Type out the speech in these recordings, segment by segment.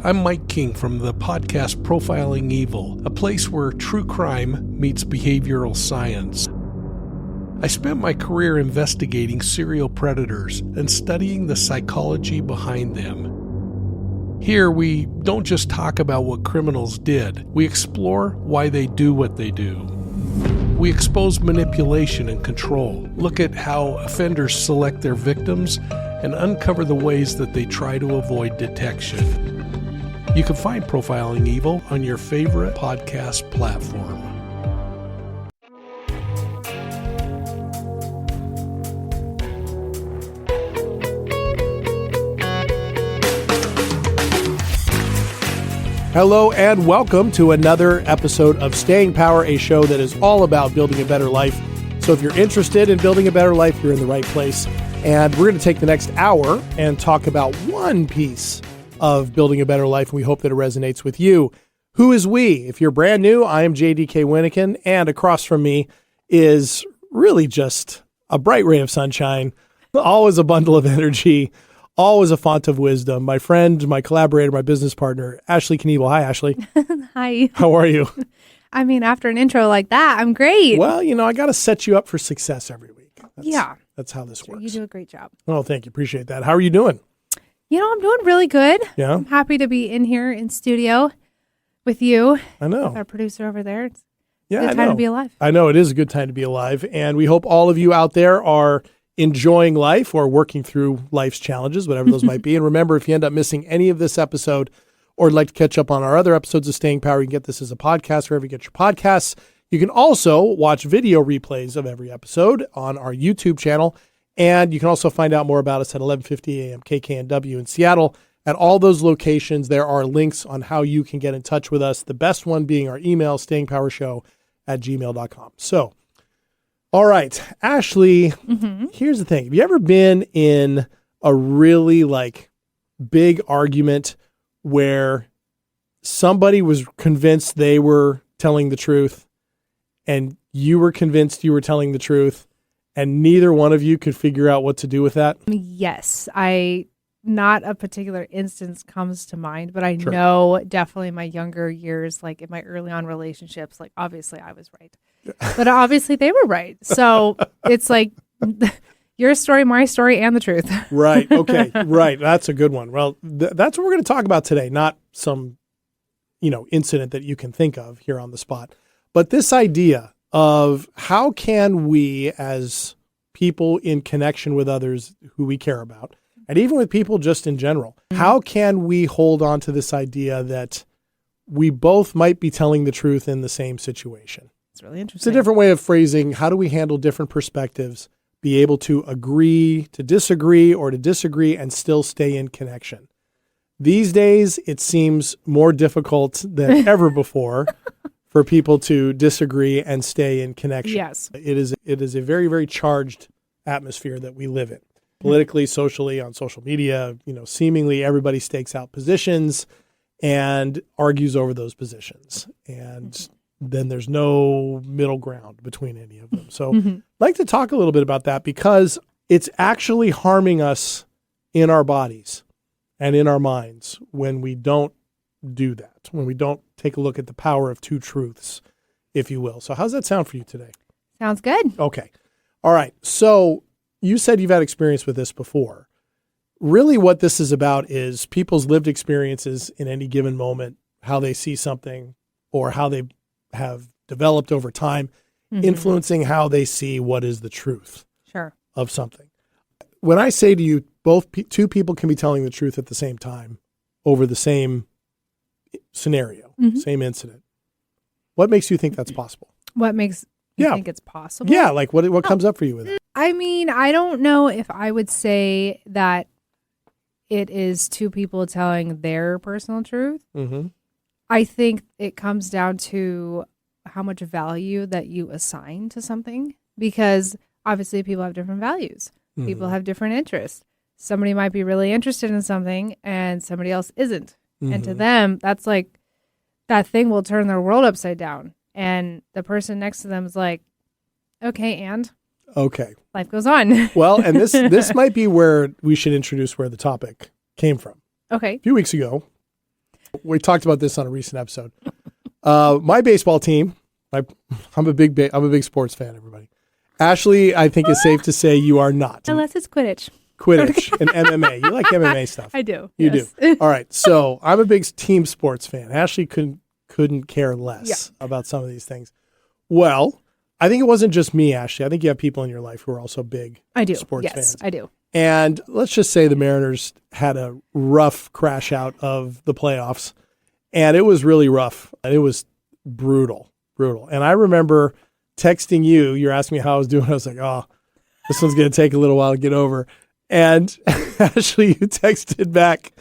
I'm Mike King from the podcast Profiling Evil, a place where true crime meets behavioral science. I spent my career investigating serial predators and studying the psychology behind them. Here, we don't just talk about what criminals did, we explore why they do what they do. We expose manipulation and control, look at how offenders select their victims, and uncover the ways that they try to avoid detection. You can find Profiling Evil on your favorite podcast platform. Hello and welcome to another episode of Staying Power, a show that is all about building a better life. So if you're interested in building a better life, you're in the right place. And we're going to take the next hour and talk about one piece of building a better life. And we hope that it resonates with you. Who is we? If you're brand new, I am JDK and across from me is really just a bright ray of sunshine, always a bundle of energy, always a font of wisdom. My friend, my collaborator, my business partner, Ashley Knievel. Hi, Ashley. Hi. How are you? I mean, after an intro like that, I'm great. Well, I got to set you up for success every week. That's how this works. You do a great job. Oh, thank you. Appreciate that. How are you doing? I'm doing really good. Yeah. I'm happy to be in here in studio with you. I know. With our producer over there. It's a good time to be alive. I know it is a good time to be alive. And we hope all of you out there are enjoying life or working through life's challenges, whatever those might be. And remember, if you end up missing any of this episode or would like to catch up on our other episodes of Staying Power, you can get this as a podcast wherever you get your podcasts. You can also watch video replays of every episode on our YouTube channel. And you can also find out more about us at 1150 AM KKNW in Seattle. At all those locations, there are links on how you can get in touch with us. The best one being our email, stayingpowershow@gmail.com. So, all right, Ashley, Here's the thing. Have you ever been in a really big argument where somebody was convinced they were telling the truth and you were convinced you were telling the truth and neither one of you could figure out what to do with that? Yes. Not a particular instance comes to mind, but I Sure. know definitely in my younger years, in my early on relationships, obviously I was right. But obviously they were right. So it's your story, my story, and the truth. Right. Okay. Right. That's a good one. Well, that's what we're going to talk about today. Not some, incident that you can think of here on the spot, but this idea of how can we as people in connection with others who we care about, and even with people just in general, how can we hold on to this idea that we both might be telling the truth in the same situation? It's really interesting. It's a different way of phrasing how do we handle different perspectives, be able to agree to disagree or to disagree and still stay in connection. These days, it seems more difficult than ever before for people to disagree and stay in connection. Yes. It is a very, very charged atmosphere that we live in. Politically, socially, on social media, seemingly everybody stakes out positions and argues over those positions. And then there's no middle ground between any of them. So I'd like to talk a little bit about that because it's actually harming us in our bodies and in our minds when we don't do that, when we don't take a look at the power of two truths, if you will. So how's that sound for you today? Sounds good. Okay. All right. So you said you've had experience with this before. Really what this is about is people's lived experiences in any given moment, how they see something or how they have developed over time, influencing how they see what is the truth of something. When I say to you, two people can be telling the truth at the same time over the same scenario, same incident. What makes you think that's possible? What makes you think it's possible? Yeah, what comes up for you with that? I mean, I don't know if I would say that it is two people telling their personal truth. I think it comes down to how much value that you assign to something, because obviously people have different values. People have different interests. Somebody might be really interested in something and somebody else isn't. And to them, that's that thing will turn their world upside down. And the person next to them is like, okay, and Okay. Life goes on. Well, and this might be where we should introduce where the topic came from. Okay. A few weeks ago, We talked about this on a recent episode. My baseball team, I'm a big sports fan, everybody. Ashley, I think it's safe to say you are not. Unless it's Quidditch. Quidditch and MMA. You like MMA stuff. I do. You yes. do. All right. So I'm a big team sports fan. Ashley couldn't care less about some of these things. Well, I think it wasn't just me, Ashley. I think you have people in your life who are also big sports fans. I do. And let's just say the Mariners had a rough crash out of the playoffs. And it was really rough. And it was brutal. And I remember texting you. You're asking me how I was doing. I was like, oh, this one's going to take a little while to get over. And Ashley, you texted back,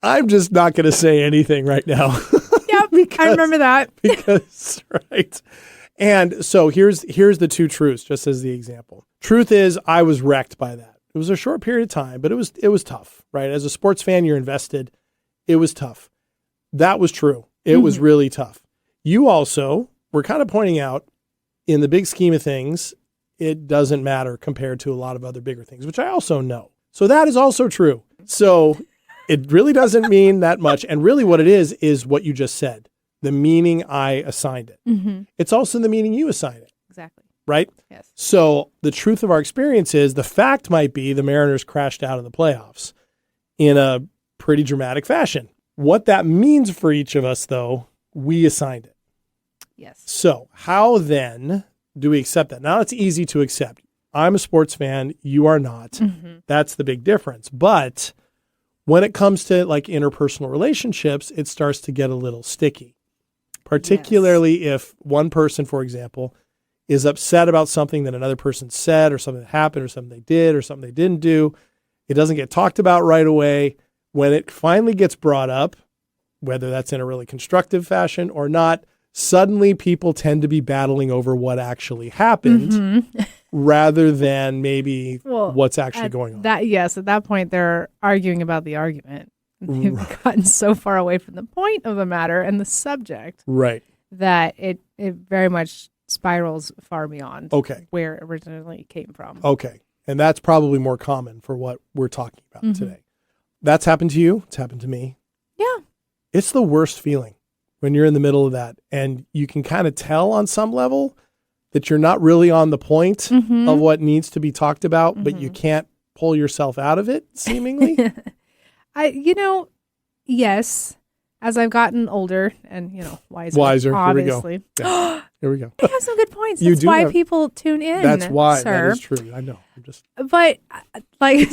I'm just not going to say anything right now. Yep, I remember that. Right. And so here's the two truths, just as the example. Truth is, I was wrecked by that. It was a short period of time, but it was tough, right? As a sports fan, you're invested. It was tough. That was true. It was really tough. You also were kind of pointing out, in the big scheme of things, it doesn't matter compared to a lot of other bigger things, which I also know. So that is also true. So it really doesn't mean that much. And really what it is what you just said, the meaning I assigned it. Mm-hmm. It's also the meaning you assign it. Exactly. Right? Yes. So the truth of our experience is the fact might be the Mariners crashed out of the playoffs in a pretty dramatic fashion. What that means for each of us, though, we assigned it. Yes. So how then do we accept that? Now it's easy to accept. I'm a sports fan. You are not. Mm-hmm. That's the big difference. But when it comes to like interpersonal relationships, it starts to get a little sticky, particularly if one person, for example, is upset about something that another person said or something that happened or something they did or something they didn't do. It doesn't get talked about right away. When it finally gets brought up, whether that's in a really constructive fashion or not, suddenly people tend to be battling over what actually happened rather than maybe what's actually going on. At that point, they're arguing about the argument. They've gotten so far away from the point of the matter and the subject that it very much spirals far beyond where it originally came from. Okay. And that's probably more common for what we're talking about today. That's happened to you. It's happened to me. Yeah. It's the worst feeling when you're in the middle of that and you can kind of tell on some level that you're not really on the point of what needs to be talked about, but you can't pull yourself out of it, seemingly. Yes, as I've gotten older and, wiser, Here obviously. we go. Yeah. Here we go. I have some good points. That's why people tune in. That's why. Sir. That is true. I know. But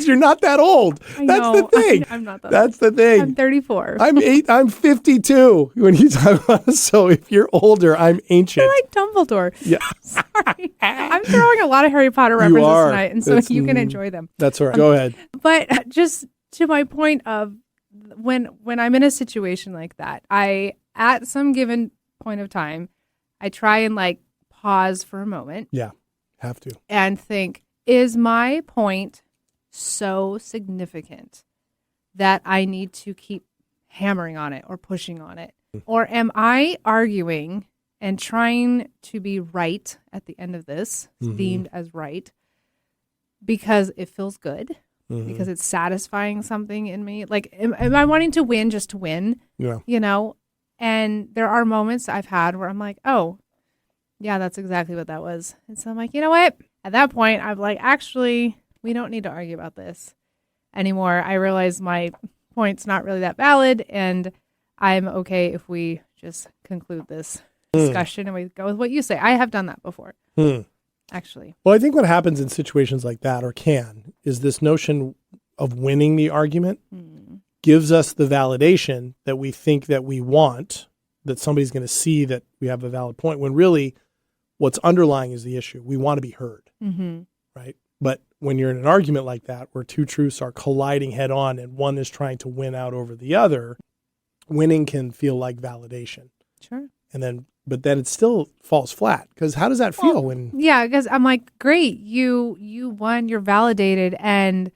you're not that old. That's the thing. I'm not that That's the thing. I'm 34. I'm 52 when you talk about it. So if you're older, I'm ancient. You're like Dumbledore. Yeah. Sorry. I'm throwing a lot of Harry Potter references tonight, and so you can enjoy them. That's all right. Go ahead. But just to my point of when I'm in a situation like that, I, at some given point of time, I try and pause for a moment. Yeah, have to. And think, is my point so significant that I need to keep hammering on it or pushing on it? Or am I arguing and trying to be right at the end of this, deemed as right, because it feels good, because it's satisfying something in me? Am I wanting to win just to win? Yeah. And there are moments I've had where I'm like, oh, yeah, that's exactly what that was. And so I'm like, you know what? At that point, I'm like, actually, we don't need to argue about this anymore. I realize my point's not really that valid, and I'm okay if we just conclude this discussion and we go with what you say. I have done that before, actually. Well, I think what happens in situations like that, is this notion of winning the argument gives us the validation that we think that we want, that somebody's going to see that we have a valid point, when really what's underlying is the issue. We want to be heard, right? But when you're in an argument like that, where two truths are colliding head on and one is trying to win out over the other, winning can feel like validation. Sure. But then it still falls flat, because how does that feel when? Yeah, because I'm like, great, you won, you're validated, and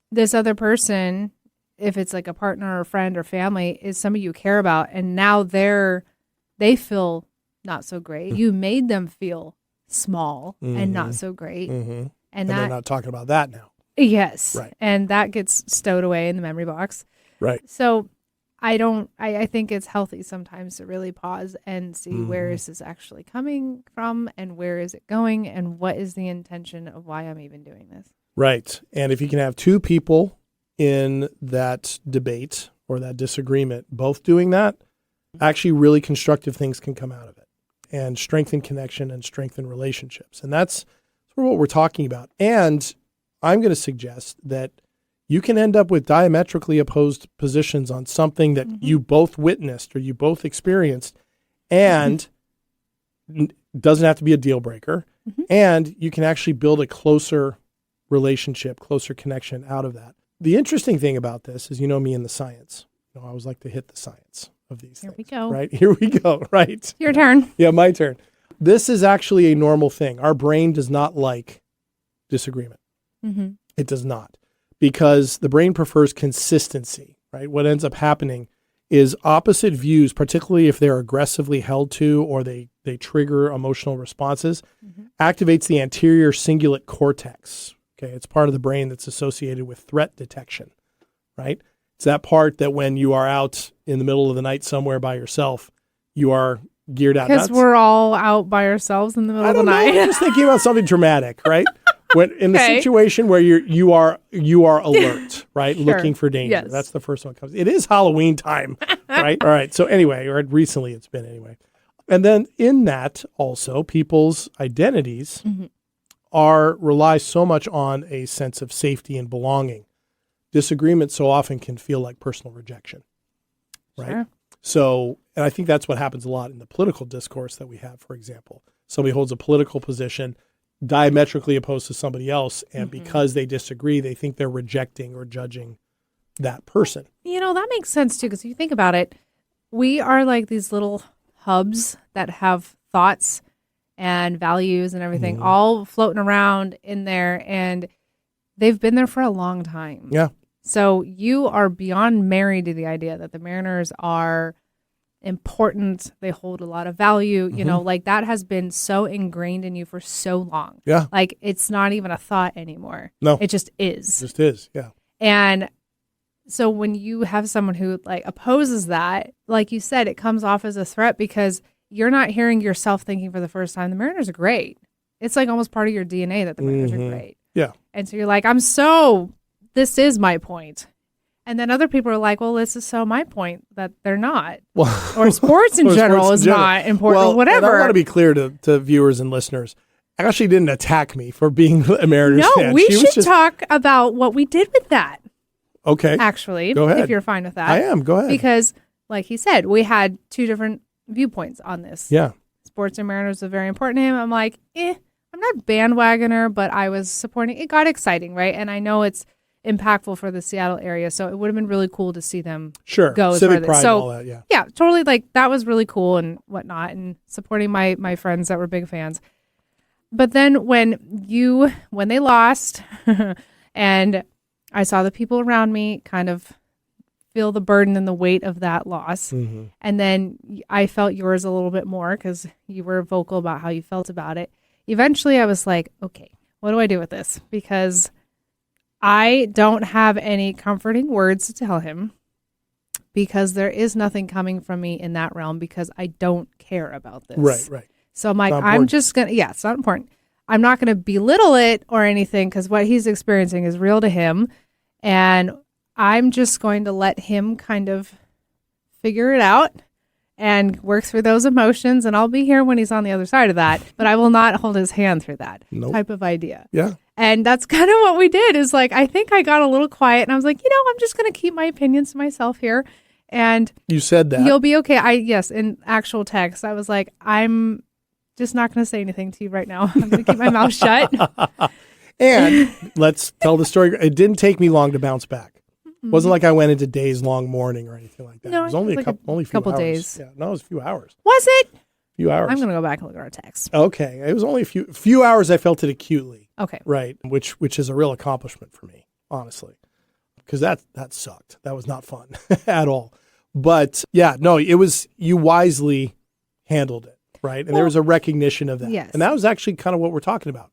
this other person, if it's like a partner or a friend or family, is somebody you care about, and now they feel not so great. You made them feel small and not so great. And they're not talking about that now. Yes. Right. And that gets stowed away in the memory box. Right. So I think it's healthy sometimes to really pause and see where is this actually coming from and where is it going and what is the intention of why I'm even doing this. Right. And if you can have two people in that debate or that disagreement, both doing that, actually really constructive things can come out of it and strengthen connection and strengthen relationships. And that's sort of what we're talking about. And I'm going to suggest that you can end up with diametrically opposed positions on something that you both witnessed or you both experienced, and doesn't have to be a deal breaker. And you can actually build a closer relationship, closer connection out of that. The interesting thing about this is, you know me in the science. I always like to hit the science of these things. Here we go. Right? Here we go. Right. Your turn. Yeah, my turn. This is actually a normal thing. Our brain does not like disagreement. It does not. Because the brain prefers consistency, right? What ends up happening is opposite views, particularly if they're aggressively held to or they trigger emotional responses, activates the anterior cingulate cortex. Okay, it's part of the brain that's associated with threat detection, right? It's that part that when you are out in the middle of the night somewhere by yourself, you are geared out. Because we're all out by ourselves in the middle of the night. I'm just thinking about something dramatic, right? When in the situation where you are alert, right? Sure. Looking for danger. Yes. That's the first one that comes. It is Halloween time, right? All right. So anyway, or recently it's been anyway. And then in that also people's identities rely so much on a sense of safety and belonging. Disagreement so often can feel like personal rejection, right? Sure. So, and I think that's what happens a lot in the political discourse that we have, for example. Somebody holds a political position diametrically opposed to somebody else, and because they disagree, they think they're rejecting or judging that person. You know, that makes sense too, because if you think about it, we are like these little hubs that have thoughts and values and everything all floating around in there, and they've been there for a long time. Yeah. So you are beyond married to the idea that the Mariners are important. They hold a lot of value. You know, like that has been so ingrained in you for so long. Yeah. Like it's not even a thought anymore. No. It just is. It just is. Yeah. And so when you have someone who like opposes that, like you said, it comes off as a threat because you're not hearing yourself thinking for the first time, the Mariners are great. It's like almost part of your DNA that the Mariners are great. Yeah. And so you're like, this is my point. And then other people are like, well, this is so my point that they're not. Well, or sports in general is not important or whatever. And I want to be clear to viewers and listeners. Ashley didn't attack me for being a Mariners fan. No, we should talk about what we did with that. Okay. Actually, go ahead. If you're fine with that. I am. Go ahead. Because, like he said, we had two different viewpoints on this. Yeah. Sports and Mariners are very important to him. I'm like, I'm not a bandwagoner, but I was supporting. It got exciting, right? And I know it's impactful for the Seattle area, so it would have been really cool to see them go civic as pride so and all that. Yeah, totally. Like that was really cool and whatnot, and supporting my friends that were big fans. But then when they lost, and I saw the people around me kind of feel the burden and the weight of that loss, and then I felt yours a little bit more because you were vocal about how you felt about it. Eventually, I was like, okay, what do I do with this? Because I don't have any comforting words to tell him because there is nothing coming from me in that realm because I don't care about this. Right. So I'm like, I'm just going to, it's not important. I'm not going to belittle it or anything because what he's experiencing is real to him. And I'm just going to let him kind of figure it out and work through those emotions. And I'll be here when he's on the other side of that, but I will not hold his hand through that type of idea. Yeah. And that's kind of what we did is like, I think I got a little quiet and I was like, I'm just going to keep my opinions to myself here. And you said that. You'll be okay. Yes, in actual text, I was like, I'm just not going to say anything to you right now. I'm going to keep my mouth shut. And let's tell the story. It didn't take me long to bounce back. It wasn't like I went into days long mourning or anything like that. No, it was only a couple hours. Days. Yeah, no, it was a few hours. Was it? Few hours. I'm going to go back and look at our text. Okay. It was only a few hours. I felt it acutely. Okay. Right. Which is a real accomplishment for me, honestly, because that sucked. That was not fun at all. But yeah, no, it was, you wisely handled it. Right. And there was a recognition of that. Yes. And that was actually kind of what we're talking about.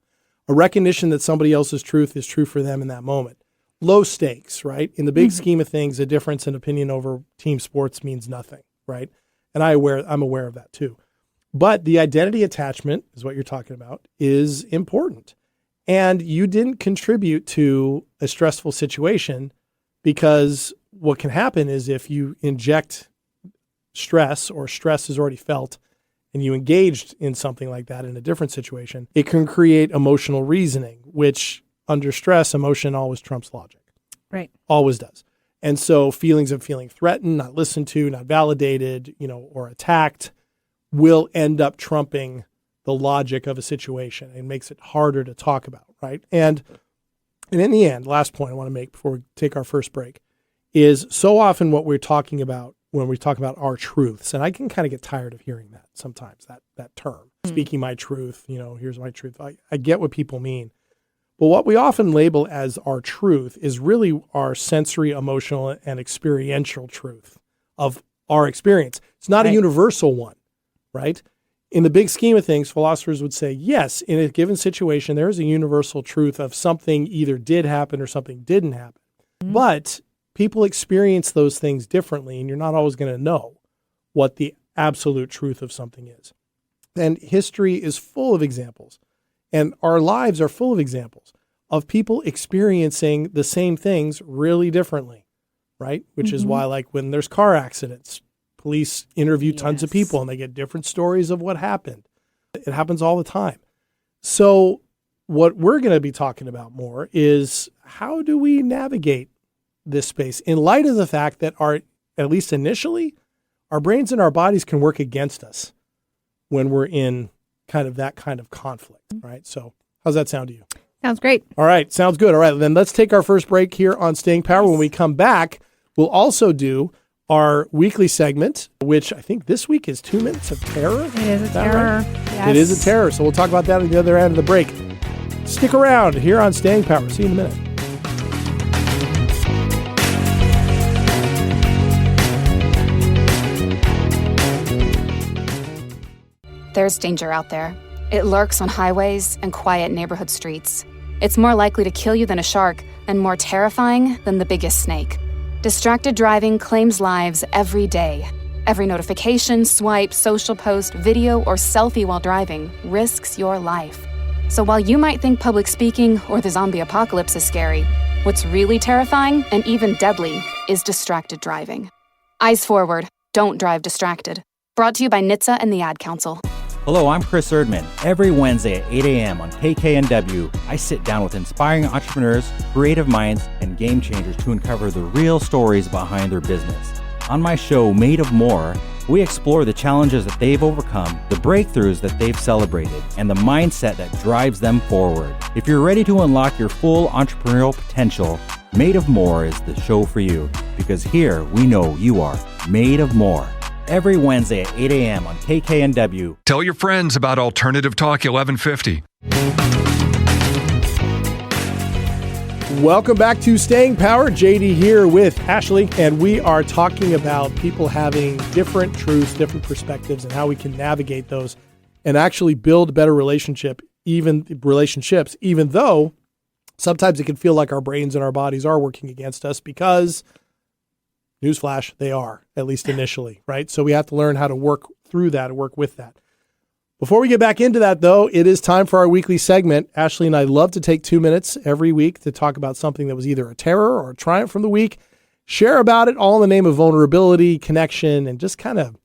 A recognition that somebody else's truth is true for them in that moment. low stakes, right? In the big scheme of things, a difference in opinion over team sports means nothing, right? And I'm aware of that too. But the identity attachment is what you're talking about is important. And you didn't contribute to a stressful situation, because what can happen is if you inject stress, or stress is already felt, and you engaged in something like that in a different situation, it can create emotional reasoning, which under stress, emotion always trumps logic. Right. Always does. And so feelings of feeling threatened, not listened to, not validated, or attacked will end up trumping the logic of a situation and makes it harder to talk about, right? And in the end, last point I want to make before we take our first break is so often what we're talking about when we talk about our truths, and I can kind of get tired of hearing that sometimes, that term, speaking my truth, here's my truth. I get what people mean. But what we often label as our truth is really our sensory, emotional, and experiential truth of our experience. It's not a universal one, right? In the big scheme of things, philosophers would say, yes, in a given situation, there is a universal truth of something either did happen or something didn't happen. But people experience those things differently, and you're not always going to know what the absolute truth of something is. And history is full of examples, and our lives are full of examples of people experiencing the same things really differently, right? Which is why, like, when there's car accidents, police interview tons of people and they get different stories of what happened. It happens all the time. So what we're going to be talking about more is how do we navigate this space in light of the fact that at least initially, our brains and our bodies can work against us when we're in that kind of conflict, right? So how's that sound to you? Sounds great. All right. Sounds good. All right. Then let's take our first break here on Staying Power. When we come back, we'll also do our weekly segment, which I think this week is 2 Minutes of Terror. It is a terror. Right? Yes. It is a terror. So we'll talk about that at the other end of the break. Stick around here on Staying Power. See you in a minute. There's danger out there. It lurks on highways and quiet neighborhood streets. It's more likely to kill you than a shark, and more terrifying than the biggest snake. Distracted driving claims lives every day. Every notification, swipe, social post, video, or selfie while driving risks your life. So while you might think public speaking or the zombie apocalypse is scary, what's really terrifying and even deadly is distracted driving. Eyes forward, don't drive distracted. Brought to you by NHTSA and the Ad Council. Hello, I'm Chris Erdman. Every Wednesday at 8 a.m. on KKNW, I sit down with inspiring entrepreneurs, creative minds, and game changers to uncover the real stories behind their business. On my show, Made of More, we explore the challenges that they've overcome, the breakthroughs that they've celebrated, and the mindset that drives them forward. If you're ready to unlock your full entrepreneurial potential, Made of More is the show for you, because here we know you are made of more. Every Wednesday at 8 a.m. on KKNW. Tell your friends about Alternative Talk 1150. Welcome back to Staying Power. JD here with Ashley, and we are talking about people having different truths, different perspectives, and how we can navigate those and actually build better relationships, even though sometimes it can feel like our brains and our bodies are working against us, because newsflash, they are, at least initially, right? So we have to learn how to work through that and work with that. Before we get back into that, though, it is time for our weekly segment. Ashley and I love to take 2 minutes every week to talk about something that was either a terror or a triumph from the week, share about it, all in the name of vulnerability, connection, and just kind of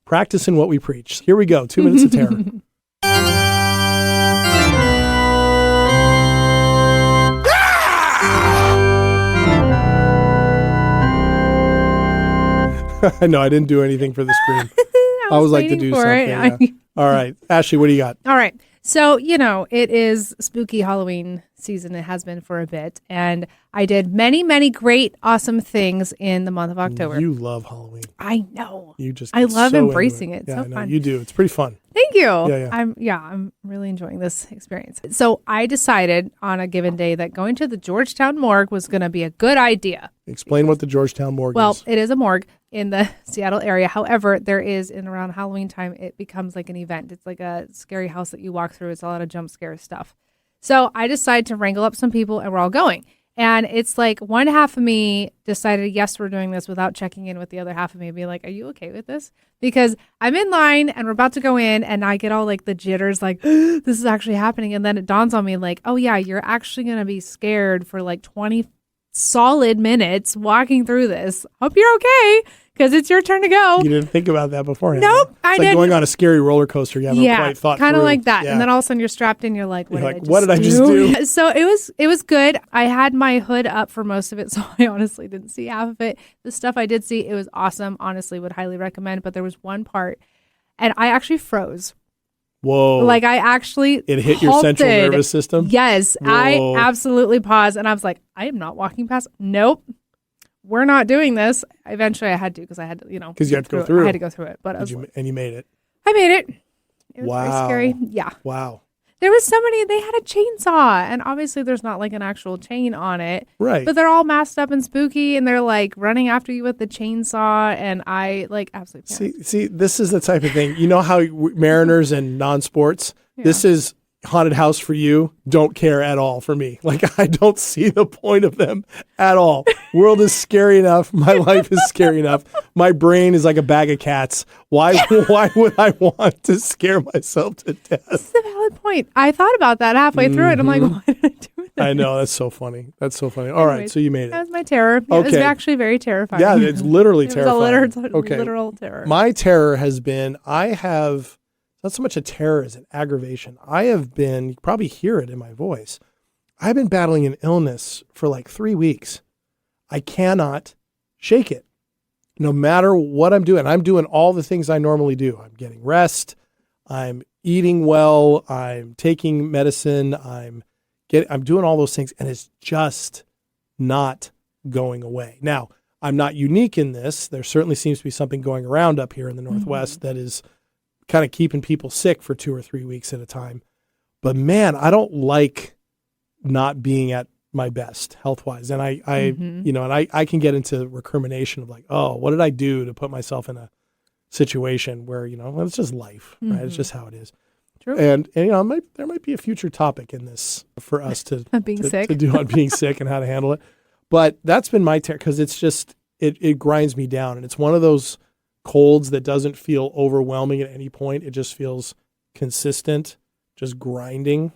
practicing what we preach. Here we go, 2 minutes of terror. No, I didn't do anything for the screen. I always like to do something. Yeah. All right. Ashley, what do you got? All right. So, it is spooky Halloween season. It has been for a bit. And I did many, many great, awesome things in the month of October. You love Halloween. I know. I love embracing it. Yeah, so I know. fun. You do. It's pretty fun. Thank you. Yeah. I'm really enjoying this experience. So I decided on a given day that going to the Georgetown morgue was going to be a good idea. Explain what the Georgetown morgue is. Well, it is a morgue in the Seattle area. However, there is, in around Halloween time, it becomes like an event. It's like a scary house that you walk through. It's a lot of jump scare stuff. So I decided to wrangle up some people, and we're all going. And it's like one half of me decided, yes, we're doing this without checking in with the other half of me and being like, are you okay with this? Because I'm in line and we're about to go in and I get all like the jitters, like, this is actually happening. And then it dawns on me like, oh yeah, you're actually going to be scared for like 20 solid minutes walking through this. Hope you're okay because it's your turn to go. You didn't think about that beforehand. Nope, I didn't. Like going on a scary roller coaster. You haven't quite thought kind of through. like that. Yeah. And then all of a sudden you're strapped in. You're like, what did I just do? So it was good. I had my hood up for most of it, so I honestly didn't see half of it. The stuff I did see, it was awesome. Honestly, would highly recommend. But there was one part, and I actually froze. Whoa. Like I actually It hit your central nervous system? Yes. Whoa. I absolutely paused and I was like, I am not walking past. Nope. We're not doing this. Eventually I had to because I had to, because you had to go through it. I had to go through it. But and you made it. I made it. It was wow. very scary. Yeah. Wow. There was somebody, they had a chainsaw, and obviously there's not like an actual chain on it. Right. But they're all masked up and spooky, and they're like running after you with the chainsaw, and I like absolutely panicked. See, this is the type of thing. You know how Mariners and non-sports, this is haunted house for you, don't care at all for me. Like, I don't see the point of them at all. World is scary enough. My life is scary enough. My brain is like a bag of cats. Why would I want to scare myself to death? That's a valid point. I thought about that halfway through it. I'm like, why did I do that? I know. That's so funny. All right. So you made it. That was my terror. It was actually very terrifying. Yeah, it's literally terrifying. It was a literal terror. My terror has been, not so much a terror as an aggravation. I have been, you probably hear it in my voice, I've been battling an illness for like 3 weeks. I cannot shake it. No matter what I'm doing. I'm doing all the things I normally do. I'm getting rest. I'm eating well. I'm taking medicine. I'm doing all those things, and it's just not going away. Now, I'm not unique in this. There certainly seems to be something going around up here in the Northwest that is kind of keeping people sick for 2 or 3 weeks at a time. But man, I don't like not being at my best health-wise. And I can get into recrimination of like, oh, what did I do to put myself in a situation where, well, it's just life, right? It's just how it is. True. And there might be a future topic in this for us to do on being sick and how to handle it. But that's been my terror because it's just, it grinds me down. And it's one of those colds that doesn't feel overwhelming at any point. It just feels consistent, just grinding,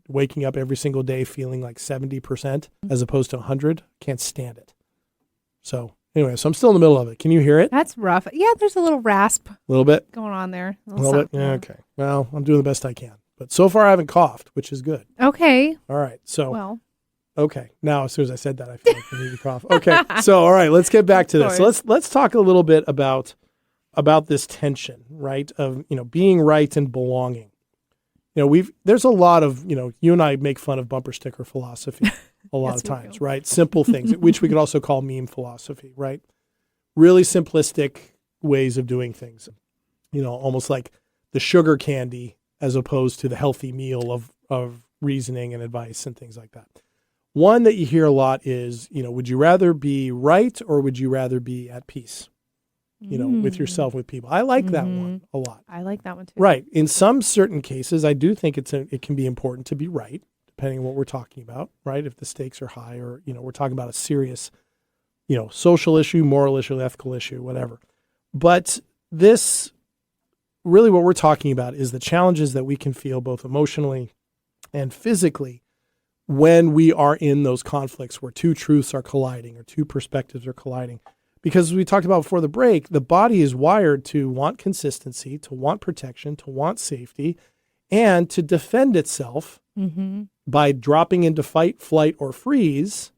waking up every single day feeling like 70% as opposed to 100. Can't stand it. So anyway, so I'm still in the middle of it. Can you hear it? That's rough. Yeah, there's a little rasp. A little bit? Going on there. A little bit? Yeah, okay. Well, I'm doing the best I can. But so far I haven't coughed, which is good. Okay. All right. So. Well. Okay. Now, as soon as I said that, I feel like I need to cough. Okay. So, all right, let's get back to this. So let's talk a little bit about this tension, right? Of, being right and belonging. There's a lot of, you and I make fun of bumper sticker philosophy a lot of times, right? Simple things, which we could also call meme philosophy, right? Really simplistic ways of doing things, almost like the sugar candy as opposed to the healthy meal of reasoning and advice and things like that. One that you hear a lot is, would you rather be right or would you rather be at peace, with yourself, with people? I like that one a lot. I like that one too. Right. In some certain cases, I do think it can be important to be right, depending on what we're talking about, right? If the stakes are high or, we're talking about a serious, social issue, moral issue, ethical issue, whatever. But this, really what we're talking about is the challenges that we can feel both emotionally and physically when we are in those conflicts where two truths are colliding or two perspectives are colliding. Because as we talked about before the break, the body is wired to want consistency, to want protection, to want safety, and to defend itself by dropping into fight, flight, or freeze.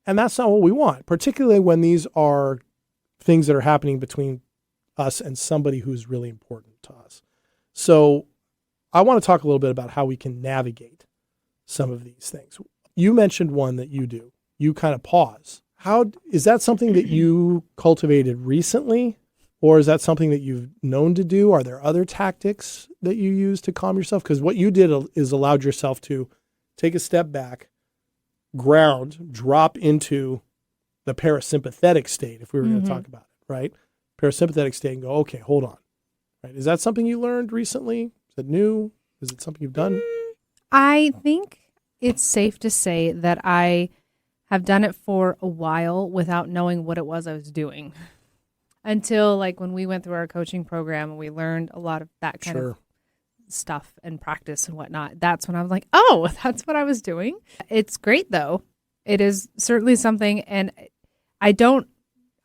And that's not what we want, particularly when these are things that are happening between us and somebody who's really important to us. So I want to talk a little bit about how we can navigate some of these things. You mentioned one that you do. You kind of pause. How is that something that you cultivated recently, or is that something that you've known to do? Are there other tactics that you use to calm yourself? Because what you did is allowed yourself to take a step back, ground, drop into the parasympathetic state, if we were going to talk about it, right? Parasympathetic state and go, okay, hold on. Right? Is that something you learned recently? Is it new? Is it something you've done? I think it's safe to say that I have done it for a while without knowing what it was I was doing. Until like when we went through our coaching program and we learned a lot of that kind of stuff and practice and whatnot. That's when I was like, oh, that's what I was doing. It's great though. It is certainly something. And I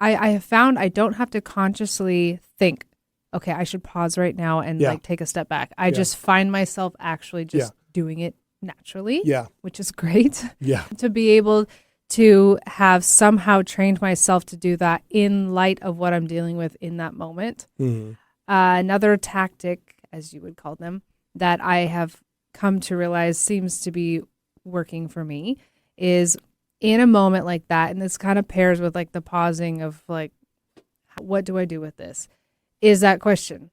have found I don't have to consciously think, okay, I should pause right now and like take a step back. I just find myself actually just doing it naturally, which is great. Yeah. To be able to have somehow trained myself to do that in light of what I'm dealing with in that moment. Mm-hmm. Another tactic, as you would call them, that I have come to realize seems to be working for me is in a moment like that, and this kind of pairs with like the pausing of like, what do I do with this? Is that question,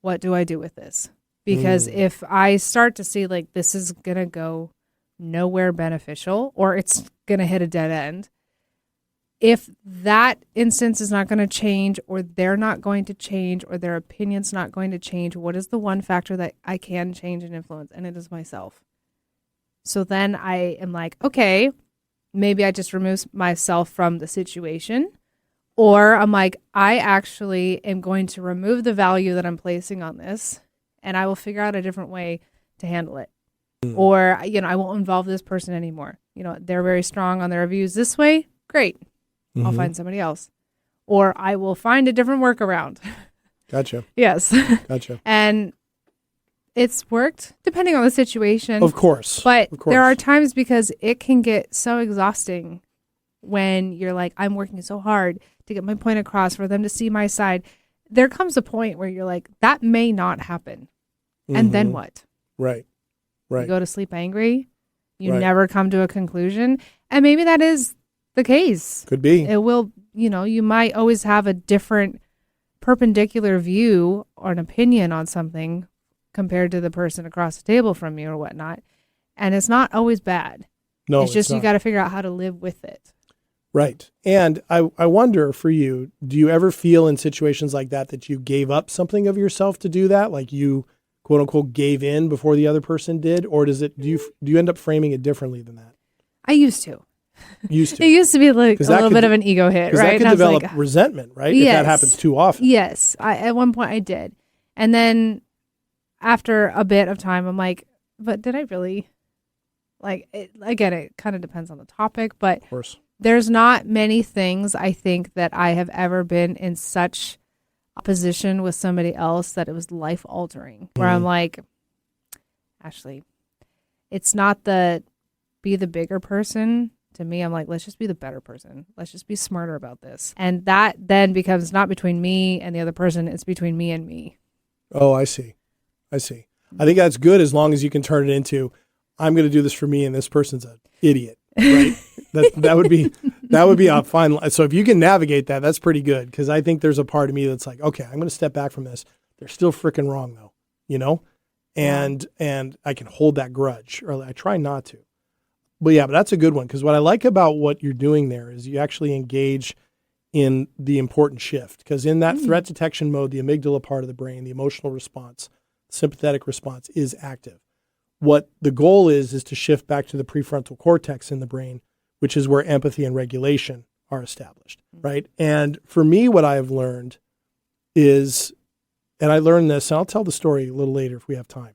what do I do with this? Because if I start to see like this is going to go nowhere beneficial or it's going to hit a dead end, if that instance is not going to change or they're not going to change or their opinion's not going to change, what is the one factor that I can change and influence? And it is myself. So then I am like, okay, maybe I just remove myself from the situation. Or I'm like, I actually am going to remove the value that I'm placing on this and I will figure out a different way to handle it. Or, I won't involve this person anymore. They're very strong on their views this way. Great. I'll find somebody else. Or I will find a different workaround. Gotcha. Yes. Gotcha. And it's worked depending on the situation. Of course. But there are times because it can get so exhausting when you're like, I'm working so hard to get my point across for them to see my side. There comes a point where you're like, that may not happen. And then what? Right. You go to sleep angry. You never come to a conclusion. And maybe that is the case. Could be. It will, you might always have a different perpendicular view or an opinion on something compared to the person across the table from you or whatnot. And it's not always bad. No, it's just not. You got to figure out how to live with it. Right. And I wonder for you, do you ever feel in situations like that you gave up something of yourself to do that? Like you, quote unquote, gave in before the other person did? Or do you end up framing it differently than that? I used to. It used to be like a little bit of an ego hit, right? Because that could develop resentment, right? Yes, if that happens too often. Yes. At one point I did. And then after a bit of time, I'm like, but did I really? Like, again, it kind of depends on the topic, but of course. There's not many things I think that I have ever been in such opposition with somebody else that it was life altering, where I'm like, Ashley, it's not be the bigger person. To me, I'm like, let's just be the better person. Let's just be smarter about this. And that then becomes not between me and the other person. It's between me and me. Oh, I see. I think that's good as long as you can turn it into, I'm going to do this for me and this person's an idiot, right? that would be a fine. So if you can navigate that, that's pretty good. Because I think there's a part of me that's like, okay, I'm going to step back from this. They're still freaking wrong though, and I can hold that grudge, or I try not to. But that's a good one. Because what I like about what you're doing there is you actually engage in the important shift. Because in that threat detection mode, the amygdala part of the brain, the emotional response, sympathetic response is active. What the goal is to shift back to the prefrontal cortex in the brain, which is where empathy and regulation are established, right? And for me, what I have learned is, and I learned this, and I'll tell the story a little later if we have time.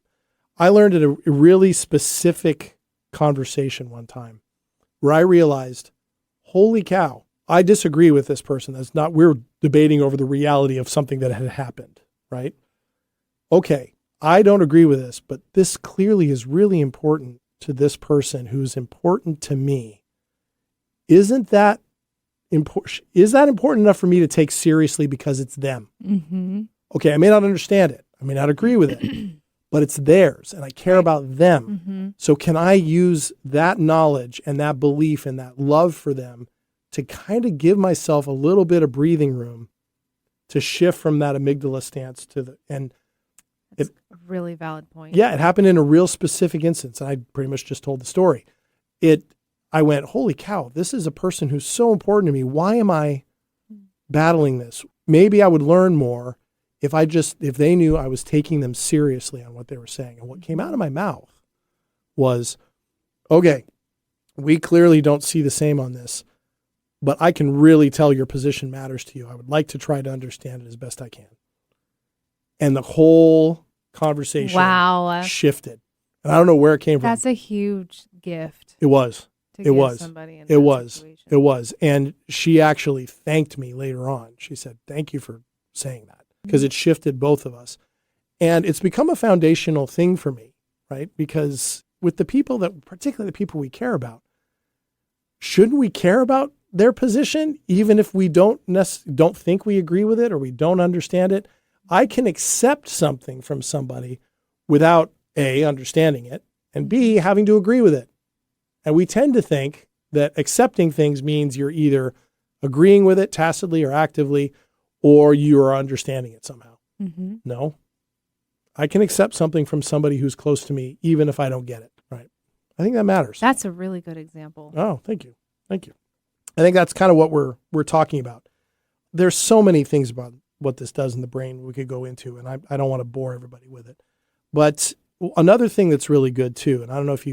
I learned at a really specific conversation one time where I realized, holy cow, I disagree with this person. We're debating over the reality of something that had happened, right? Okay, I don't agree with this, but this clearly is really important to this person who's important to me. Isn't that important? Is that important enough for me to take seriously because it's them? Mm-hmm. Okay, I may not understand it. I may not agree with it, but it's theirs and I care about them. Mm-hmm. So can I use that knowledge and that belief and that love for them to kind of give myself a little bit of breathing room to shift from that amygdala stance to That's a really valid point. Yeah, it happened in a real specific instance. And I pretty much just told the story. I went, holy cow, this is a person who's so important to me. Why am I battling this? Maybe I would learn more if they knew I was taking them seriously on what they were saying. And what came out of my mouth was, okay, we clearly don't see the same on this, but I can really tell your position matters to you. I would like to try to understand it as best I can. And the whole conversation shifted. And I don't know where it came from. That's a huge gift. It was. It was. Somebody in it was. Situation. It was. And she actually thanked me later on. She said, thank you for saying that, because it shifted both of us. And it's become a foundational thing for me, right? Because with the people that, particularly the people we care about, shouldn't we care about their position, even if we don't think we agree with it or we don't understand it? I can accept something from somebody without A, understanding it, and B, having to agree with it. And we tend to think that accepting things means you're either agreeing with it tacitly or actively, or you are understanding it somehow. Mm-hmm. No. I can accept something from somebody who's close to me, even if I don't get it. Right. I think that matters. That's a really good example. Oh, thank you. Thank you. I think that's kind of what we're talking about. There's so many things about what this does in the brain we could go into, and I don't want to bore everybody with it. But another thing that's really good too, and I don't know if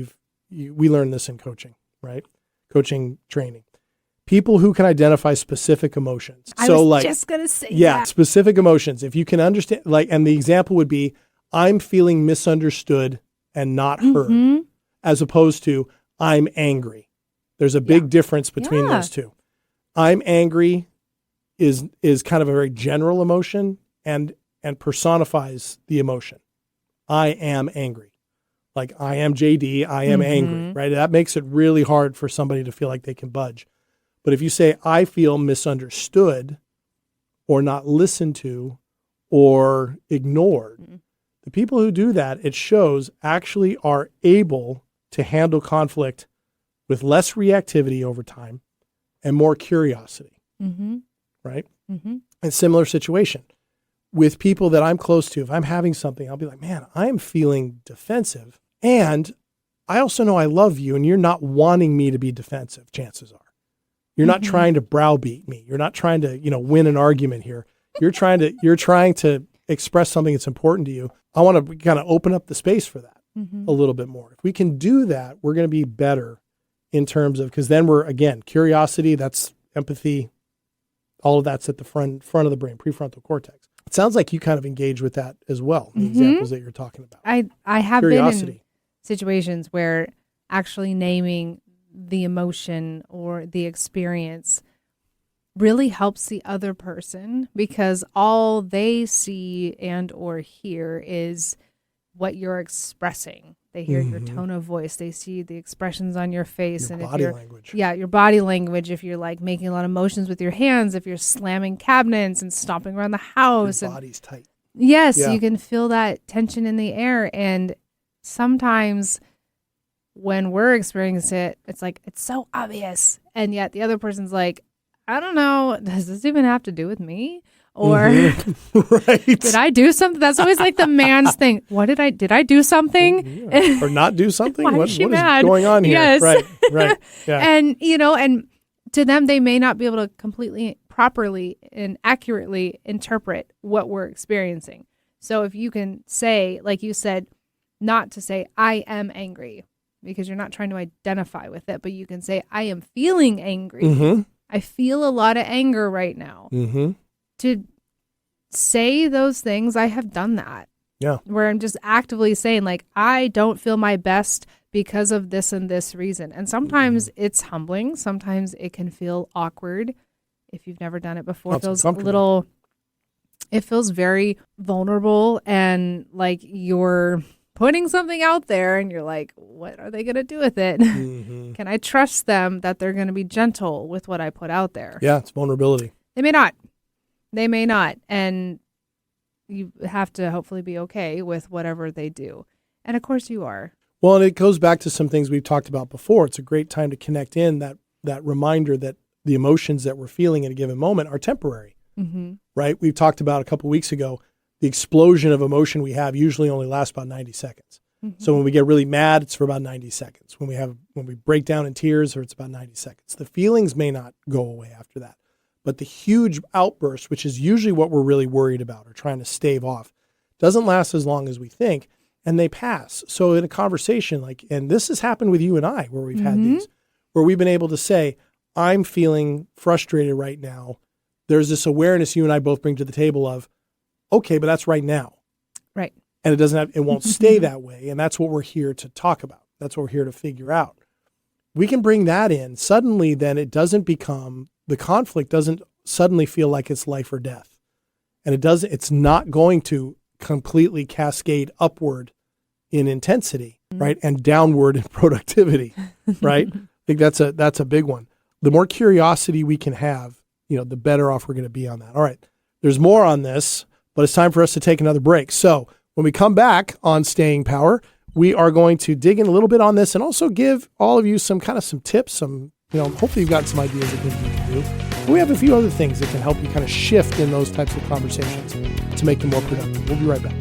we learned this in coaching, right? Coaching training. People who can identify specific emotions. I was just going to say that. Specific emotions. If you can understand, and the example would be, I'm feeling misunderstood and not heard, as opposed to I'm angry. There's a big difference between those two. I'm angry is kind of a very general emotion and personifies the emotion. I am angry. Like I am JD, I am angry, right? That makes it really hard for somebody to feel like they can budge. But if you say, I feel misunderstood or not listened to or ignored, the people who do that, it shows, actually are able to handle conflict with less reactivity over time and more curiosity, right? Mm-hmm. And similar situation with people that I'm close to. If I'm having something, I'll be like, man, I'm feeling defensive. And I also know I love you, and you're not wanting me to be defensive, chances are. You're not trying to browbeat me. You're not trying to, win an argument here. You're trying to express something that's important to you. I want to kind of open up the space for that a little bit more. If we can do that, we're going to be better in terms of, because then we're, again, curiosity, that's empathy, all of that's at the front of the brain, prefrontal cortex. It sounds like you kind of engage with that as well, the examples that you're talking about. I have curiosity. Been in situations where actually naming the emotion or the experience really helps the other person, because all they see and or hear is what you're expressing. They hear your tone of voice. They see the expressions on your face. Your body language. Yeah, your body language. If you're like making a lot of motions with your hands, if you're slamming cabinets and stomping around the house. Your body's tight. Yes, you can feel that tension in the air. And sometimes when we're experiencing it, it's like, it's so obvious. And yet the other person's like, I don't know, does this even have to do with me? Or did I do something? That's always like the man's thing. Did I do something? Or not do something? What is going on here? Yes. Right. Yeah. And, and to them, they may not be able to completely, properly, and accurately interpret what we're experiencing. So if you can say, like you said, not to say, I am angry, because you're not trying to identify with it, but you can say, I am feeling angry. I feel a lot of anger right now. To say those things, I have done that. Yeah. Where I'm just actively saying, like, I don't feel my best because of this and this reason. And sometimes it's humbling. Sometimes it can feel awkward. If you've never done it before, it feels very vulnerable, and like you're putting something out there and you're like, what are they going to do with it? Can I trust them that they're going to be gentle with what I put out there? Yeah, it's vulnerability. They may not. And you have to hopefully be okay with whatever they do. And of course you are. Well, and it goes back to some things we've talked about before. It's a great time to connect in that reminder that the emotions that we're feeling at a given moment are temporary, right? We've talked about a couple weeks ago, the explosion of emotion we have usually only lasts about 90 seconds. So when we get really mad, it's for about 90 seconds. When we break down in tears, it's about 90 seconds. The feelings may not go away after that. But the huge outburst, which is usually what we're really worried about or trying to stave off, doesn't last as long as we think, and they pass. So in a conversation, and this has happened with you and I, where we've had these, where we've been able to say, I'm feeling frustrated right now. There's this awareness you and I both bring to the table of, okay, but that's right now. Right. And it won't stay that way. And that's what we're here to talk about. That's what we're here to figure out. We can bring that in. Suddenly, then the conflict doesn't suddenly feel like it's life or death. And it's not going to completely cascade upward in intensity, right? And downward in productivity, right? I think that's a big one. The more curiosity we can have, the better off we're going to be on that. All right. There's more on this, but it's time for us to take another break. So when we come back on Staying Power, we are going to dig in a little bit on this and also give all of you some tips, hopefully you've got some ideas of things you can do. But we have a few other things that can help you kind of shift in those types of conversations to make them more productive. We'll be right back.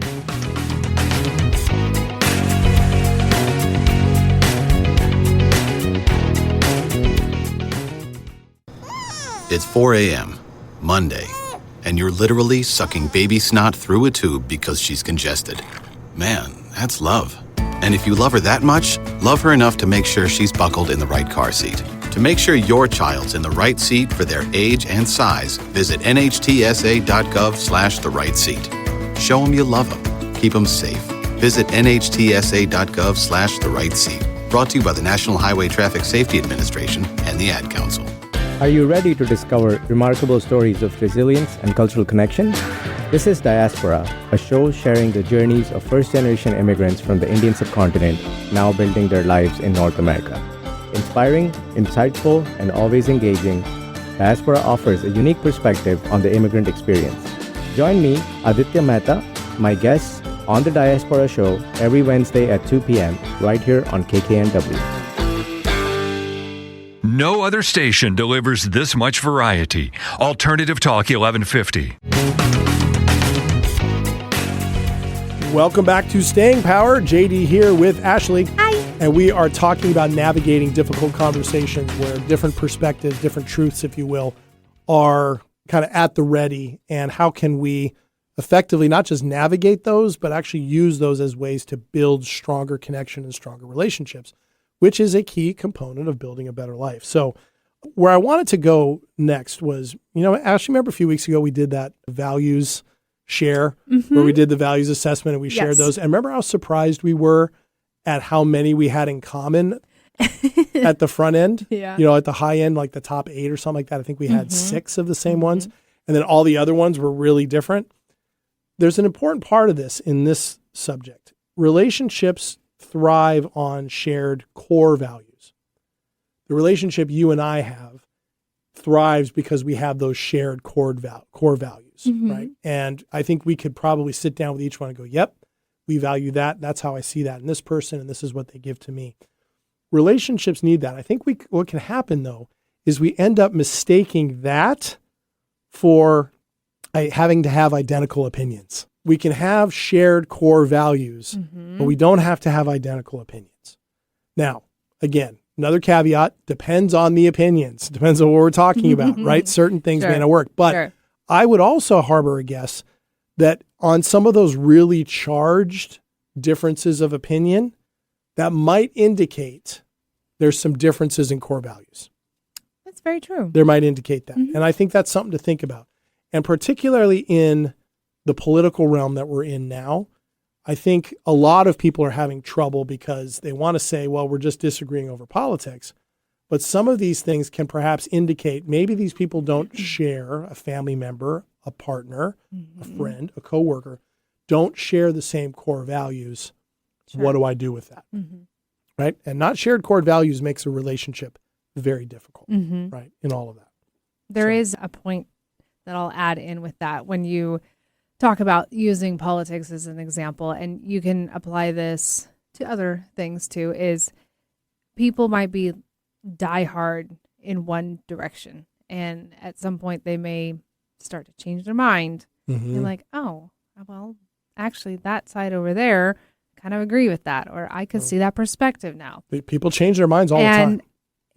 It's 4 a.m., Monday, and you're literally sucking baby snot through a tube because she's congested. Man, that's love. And if you love her that much, love her enough to make sure she's buckled in the right car seat. To make sure your child's in the right seat for their age and size, visit nhtsa.gov/the right seat. Show them you love them. Keep them safe. Visit nhtsa.gov/the right seat. Brought to you by the National Highway Traffic Safety Administration and the Ad Council. Are you ready to discover remarkable stories of resilience and cultural connection? This is Diaspora, a show sharing the journeys of first-generation immigrants from the Indian subcontinent now building their lives in North America. Inspiring, insightful, and always engaging, Diaspora offers a unique perspective on the immigrant experience. Join me, Aditya Mehta, my guests, on the Diaspora Show every Wednesday at 2 p.m. right here on KKNW. No other station delivers this much variety. Alternative Talk 1150. Welcome back to Staying Power. JD here with Ashley. Hi. And we are talking about navigating difficult conversations where different perspectives, different truths, if you will, are kind of at the ready. And how can we effectively not just navigate those, but actually use those as ways to build stronger connection and stronger relationships, which is a key component of building a better life. So where I wanted to go next was, Ashley, remember a few weeks ago we did that values share where we did the values assessment and we shared those. And remember how surprised we were at how many we had in common at the front end? Yeah. At the high end, like the top 8 or something like that. I think we had 6 of the same ones. And then all the other ones were really different. There's an important part of this in this subject. Relationships thrive on shared core values. The relationship you and I have thrives because we have those shared core values, right? And I think we could probably sit down with each one and go, yep, we value that. That's how I see that in this person, and this is what they give to me. Relationships need that. I think what can happen, though, is we end up mistaking that for having to have identical opinions. We can have shared core values, but we don't have to have identical opinions. Now, again, another caveat, depends on the opinions. Depends on what we're talking about, right? Certain things may not work. But I would also harbor a guess that on some of those really charged differences of opinion, that might indicate there's some differences in core values. That's very true. There might indicate that. And I think that's something to think about. And particularly in the political realm that we're in now, I think a lot of people are having trouble because they want to say, well, we're just disagreeing over politics. But some of these things can perhaps indicate maybe these people don't share, a family member, a partner, a friend, a coworker, don't share the same core values. What do I do with that? Right? And not shared core values makes a relationship very difficult, right? In all of that. There is a point that I'll add in with that when you talk about using politics as an example, and you can apply this to other things too, is people might be diehard in one direction, and at some point they may start to change their mind. You're like, oh, well, actually that side over there, kind of agree with that, or I could see that perspective now. People change their minds all the time.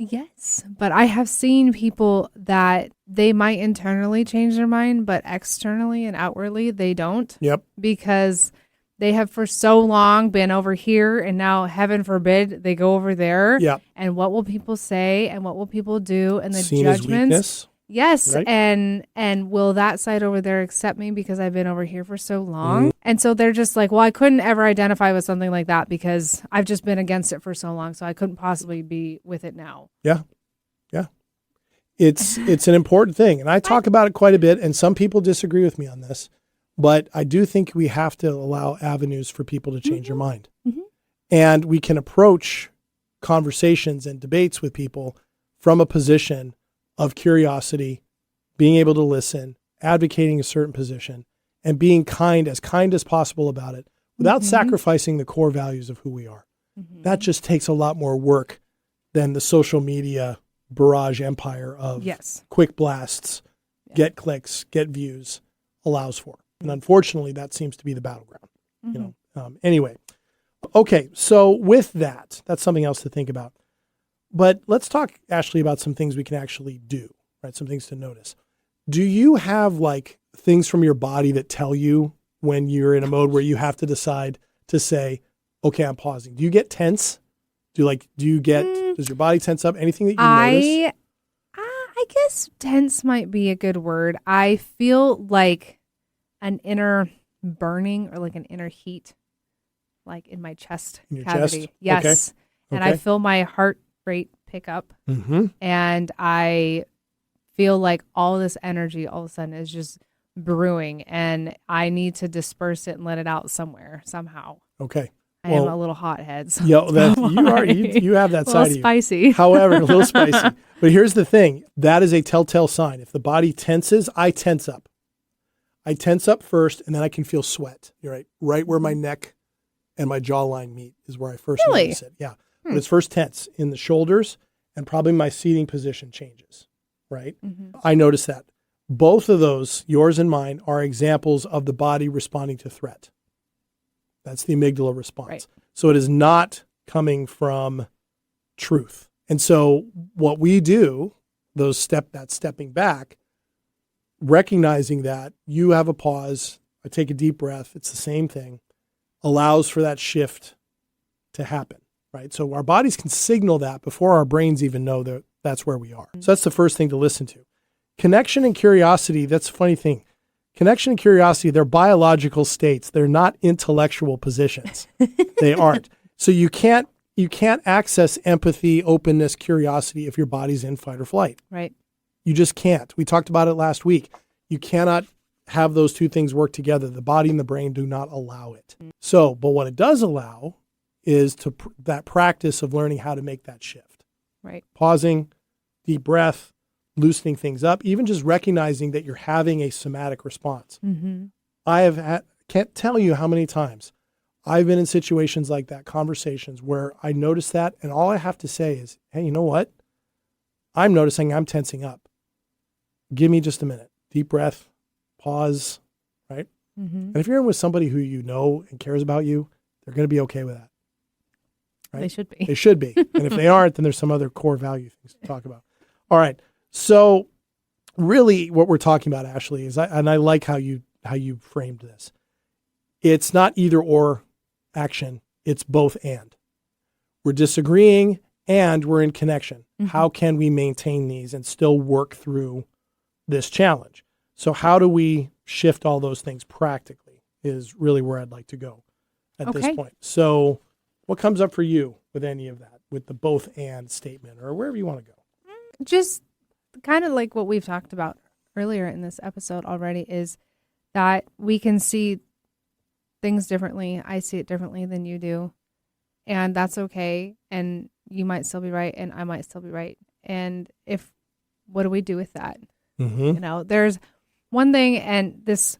Yes, but I have seen people that they might internally change their mind, but externally and outwardly they don't. Yep. Because they have for so long been over here, and now, heaven forbid, they go over there. Yeah. And what will people say, and what will people do, and the Seen as judgments? weakness. Yes, Right. and will that side over there accept me because I've been over here for so long? And so they're just like, well, I couldn't ever identify with something like that because I've just been against it for so long, so I couldn't possibly be with it now. Yeah. Yeah. It's an important thing, and I talk about it quite a bit, and some people disagree with me on this, but I do think we have to allow avenues for people to change their mind. Mm-hmm. And we can approach conversations and debates with people from a position of curiosity, being able to listen, advocating a certain position, and being kind as possible about it without sacrificing the core values of who we are. That just takes a lot more work than the social media barrage empire of quick blasts, get clicks, get views allows for. And unfortunately, that seems to be the battleground. You know. Anyway, okay. So with that, that's something else to think about. But let's talk, Ashley, about some things we can actually do, right? Some things to notice. Do you have like things from your body that tell you when you're in a mode where you have to decide to say, okay, I'm pausing? Do you get tense? Does your body tense up? Anything that you notice? I guess tense might be a good word. I feel like an inner burning or like an inner heat, like in my chest In your cavity. chest? Yes. Okay. And Okay. I feel my heart rate pick up, Mm-hmm. and I feel like all this energy all of a sudden is just brewing, and I need to disperse it and let it out somewhere somehow. Okay. I am a little hothead. So Yeah, you have that a side little of you. spicy. However, a little spicy. But here's the thing. That is a telltale sign. If the body tenses, I tense up. I tense up first, and then I can feel sweat. You're right. Right where my neck and my jawline meet is where I first notice it. Yeah. But it's first tense in the shoulders, and probably my seating position changes. Right? I notice that. Both of those, yours and mine, are examples of the body responding to threat. That's the amygdala response. Right. So it is not coming from truth. And so what we do, that stepping back, recognizing that you have a pause, I take a deep breath, it's the same thing, allows for that shift to happen, right? So our bodies can signal that before our brains even know that that's where we are. So that's the first thing to listen to. Connection and curiosity, that's a funny thing. Connection and curiosity, they're biological states. They're not intellectual positions. They aren't. So you can't access empathy, openness, curiosity if your body's in fight or flight. Right. You just can't. We talked about it last week. You cannot have those two things work together. The body and the brain do not allow it. So, but what it does allow is that practice of learning how to make that shift. Right. Pausing, deep breath, loosening things up, even just recognizing that you're having a somatic response. I can't tell you how many times I've been in situations like that, conversations where I notice that, and all I have to say is, hey, you know what? I'm noticing I'm tensing up. Give me just a minute. Deep breath, pause, right? And if you're in with somebody who you know and cares about you, they're going to be okay with that. Right? They should be. They should be. And if they aren't, then there's some other core value things to talk about. All right. So really what we're talking about, Ashley, is I like how you framed this. It's not either or action. It's both and. We're disagreeing and we're in connection. How can we maintain these and still work through this challenge? So how do we shift all those things practically is really where I'd like to go at this point. So what comes up for you with any of that, with the both and statement or wherever you want to go? Just kind of like what we've talked about earlier in this episode already, is that we can see things differently. I see it differently than you do, and that's okay. And you might still be right, and I might still be right. And what do we do with that? You know, there's one thing, and this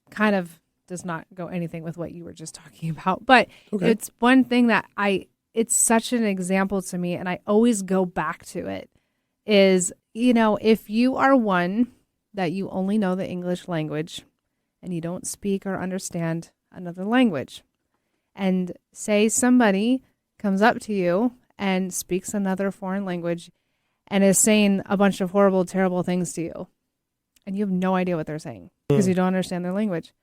kind of does not go anything with what you were just talking about, but it's one thing that it's such an example to me, and I always go back to it, is, you know, if you are one that you only know the English language and you don't speak or understand another language, and say somebody comes up to you and speaks another foreign language and is saying a bunch of horrible, terrible things to you, and you have no idea what they're saying because you don't understand their language.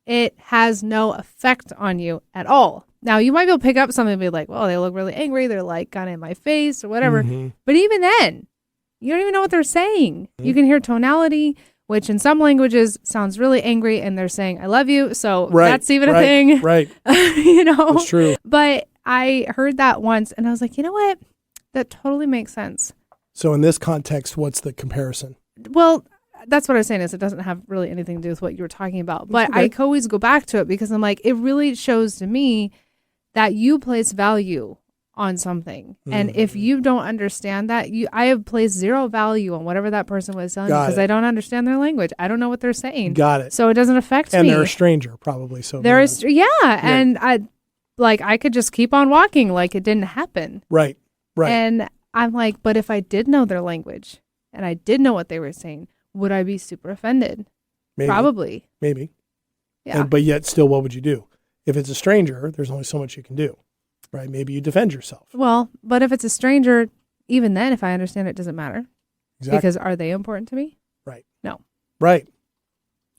it has no effect on you at all. Now, you might be able to pick up something and be like, well, they look really angry. They're like kind of in my face or whatever. But even then, you don't even know what they're saying. You can hear tonality, which in some languages sounds really angry, and they're saying, I love you. So that's even a thing. Right. You know? It's true. But I heard that once, and I was like, you know what? That totally makes sense. So in this context, what's the comparison? Well, that's what I was saying is it doesn't have really anything to do with what you were talking about. But okay. I always go back to it because I'm like, it really shows to me that you place value on something. And if you don't understand that, I have placed zero value on whatever that person was telling me because I don't understand their language. I don't know what they're saying. Got it. So it doesn't affect me. And they're a stranger probably. So and I could just keep on walking like it didn't happen. Right. And I'm like, but if I did know their language and I did know what they were saying, would I be super offended? Maybe. Probably. Maybe. Yeah. But yet still, what would you do? If it's a stranger, there's only so much you can do, right? Maybe you defend yourself. Well, but if it's a stranger, even then, if I understand, it doesn't matter. Exactly. Because are they important to me? Right. No. Right.